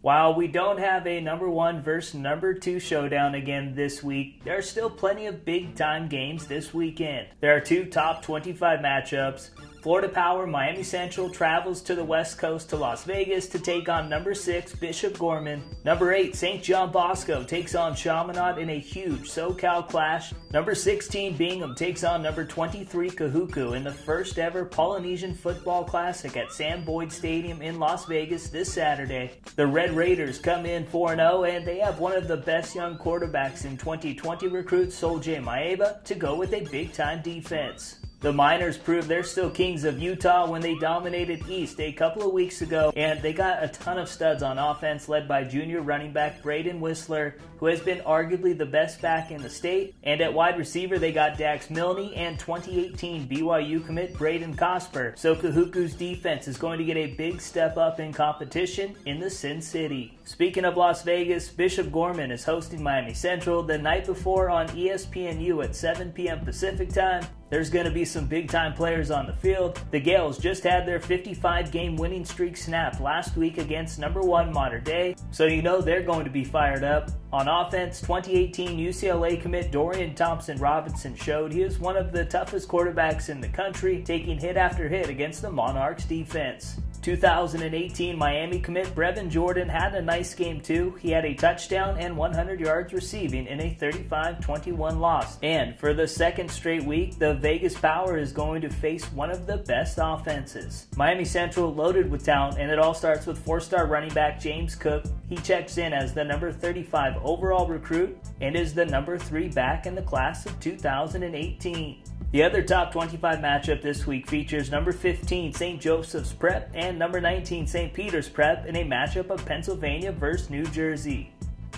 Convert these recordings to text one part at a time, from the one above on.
While we don't have a number 1 versus number 2 showdown again this week, there are still plenty of big-time games this weekend. There are 2 top 25 matchups. Florida Power Miami Central travels to the West Coast to Las Vegas to take on number 6 Bishop Gorman. Number 8 St. John Bosco takes on Chaminade in a huge SoCal clash. Number 16 Bingham takes on number 23 Kahuku in the first ever Polynesian Football Classic at Sam Boyd Stadium in Las Vegas this Saturday. The Red Raiders come in 4-0 and they have one of the best young quarterbacks in 2020 recruit Soljay Maeba to go with a big-time defense. The Miners proved they're still kings of Utah when they dominated East a couple of weeks ago, and they got a ton of studs on offense led by junior running back Braden Whistler, who has been arguably the best back in the state, and at wide receiver they got Dax Milne and 2018 BYU commit Braden Cosper, so Kahuku's defense is going to get a big step up in competition in the Sin City. Speaking of Las Vegas, Bishop Gorman is hosting Miami Central the night before on ESPNU at 7 p.m. Pacific time. There's going to be some big-time players on the field. The Gales just had their 55-game winning streak snapped last week against number 1 Mater Dei, so you know they're going to be fired up. On offense, 2018 UCLA commit Dorian Thompson-Robinson showed he is one of the toughest quarterbacks in the country, taking hit after hit against the Monarchs defense. 2018 Miami commit Brevin Jordan had a nice game too. He had a touchdown and 100 yards receiving in a 35-21 loss. And for the second straight week, the Vegas Power is going to face one of the best offenses. Miami Central loaded with talent, and it all starts with 4-star running back James Cook. He checks in as the number 35 overall recruit and is the number 3 back in the class of 2018. The other top 25 matchup this week features number 15 St. Joseph's Prep and number 19 St. Peter's Prep in a matchup of Pennsylvania versus New Jersey.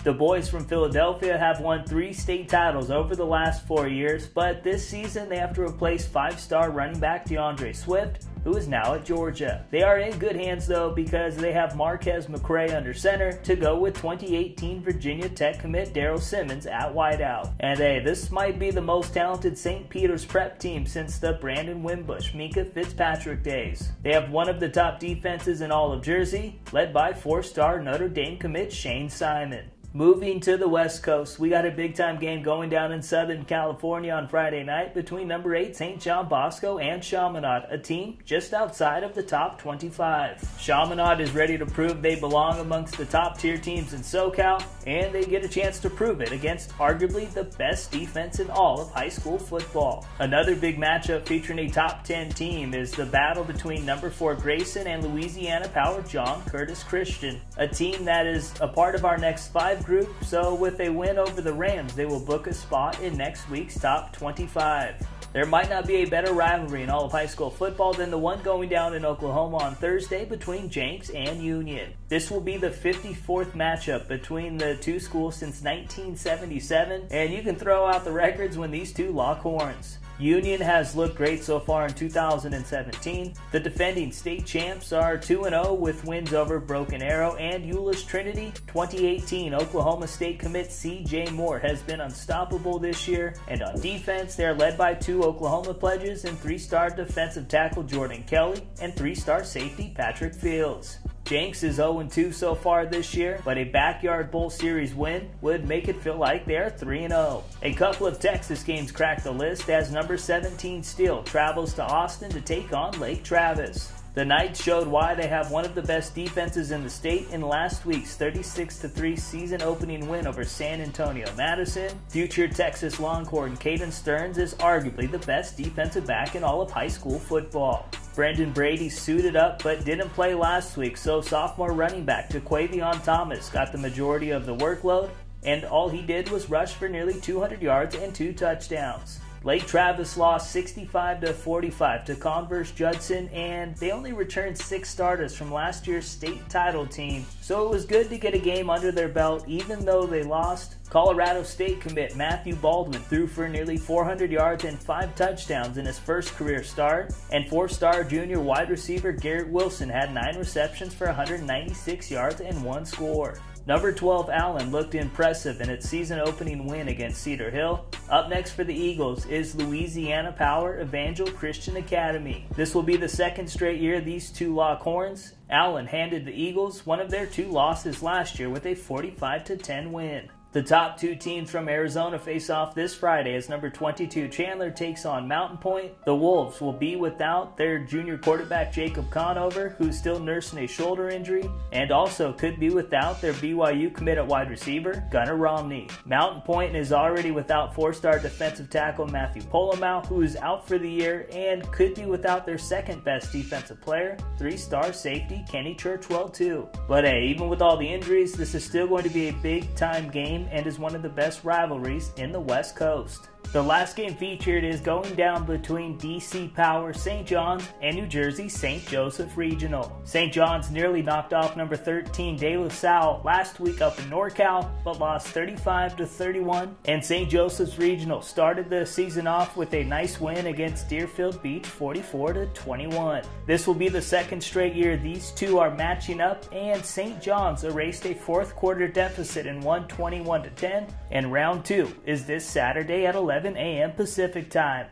The boys from Philadelphia have won 3 state titles over the last 4 years, but this season they have to replace 5-star running back DeAndre Swift, who is now at Georgia. They are in good hands though because they have Marquez McCray under center to go with 2018 Virginia Tech commit Daryl Simmons at wideout. And hey, this might be the most talented St. Peter's Prep team since the Brandon Wimbush, Minka Fitzpatrick days. They have one of the top defenses in all of Jersey, led by 4-star Notre Dame commit Shane Simon. Moving to the West Coast, we got a big-time game going down in Southern California on Friday night between number 8 St. John Bosco and Chaminade, a team just outside of the top 25. Chaminade is ready to prove they belong amongst the top-tier teams in SoCal, and they get a chance to prove it against arguably the best defense in all of high school football. Another big matchup featuring a top 10 team is the battle between number 4 Grayson and Louisiana Power John Curtis Christian, a team that is a part of our next 5 group, so with a win over the Rams, they will book a spot in next week's top 25. There might not be a better rivalry in all of high school football than the one going down in Oklahoma on Thursday between Jenks and Union. This will be the 54th matchup between the two schools since 1977, and you can throw out the records when these two lock horns. Union has looked great so far in 2017. The defending state champs are 2-0 with wins over Broken Arrow and Euless Trinity. 2018 Oklahoma State commit C.J. Moore has been unstoppable this year, and on defense they are led by 2 Oklahoma pledges and 3-star defensive tackle Jordan Kelly and 3-star safety Patrick Fields. Jenks is 0-2 so far this year, but a Backyard Bowl Series win would make it feel like they are 3-0. A couple of Texas games crack the list as number 17 Steel travels to Austin to take on Lake Travis. The Knights showed why they have one of the best defenses in the state in last week's 36-3 season-opening win over San Antonio Madison. Future Texas Longhorn Caden Stearns is arguably the best defensive back in all of high school football. Brendan Brady suited up but didn't play last week, so sophomore running back Jaquavion Thomas got the majority of the workload, and all he did was rush for nearly 200 yards and 2 touchdowns. Lake Travis lost 65-45 to Converse Judson, and they only returned 6 starters from last year's state title team, so it was good to get a game under their belt even though they lost. Colorado State commit Matthew Baldwin threw for nearly 400 yards and 5 touchdowns in his first career start, and 4-star junior wide receiver Garrett Wilson had 9 receptions for 196 yards and 1 score. Number 12 Allen looked impressive in its season opening win against Cedar Hill. Up next for the Eagles is Louisiana Power Evangel Christian Academy. This will be the second straight year these two lock horns. Allen handed the Eagles one of their 2 losses last year with a 45-10 win. The top 2 teams from Arizona face off this Friday as number 22 Chandler takes on Mountain Point. The Wolves will be without their junior quarterback Jacob Conover, who's still nursing a shoulder injury, and also could be without their BYU commit at wide receiver, Gunnar Romney. Mountain Point is already without 4-star defensive tackle Matthew Polomau, who is out for the year, and could be without their second best defensive player, 3-star safety Kenny Churchwell too. But hey, even with all the injuries, this is still going to be a big time game and is one of the best rivalries in the West Coast. The last game featured is going down between DC Power St. John's and New Jersey St. Joseph Regional. St. John's nearly knocked off number 13 De La Salle last week up in NorCal, but lost 35-31. And St. Joseph's Regional started the season off with a nice win against Deerfield Beach 44-21. This will be the second straight year these two are matching up, and St. John's erased a fourth quarter deficit and won 21-10. And round 2 is this Saturday at 11 a.m. Pacific time.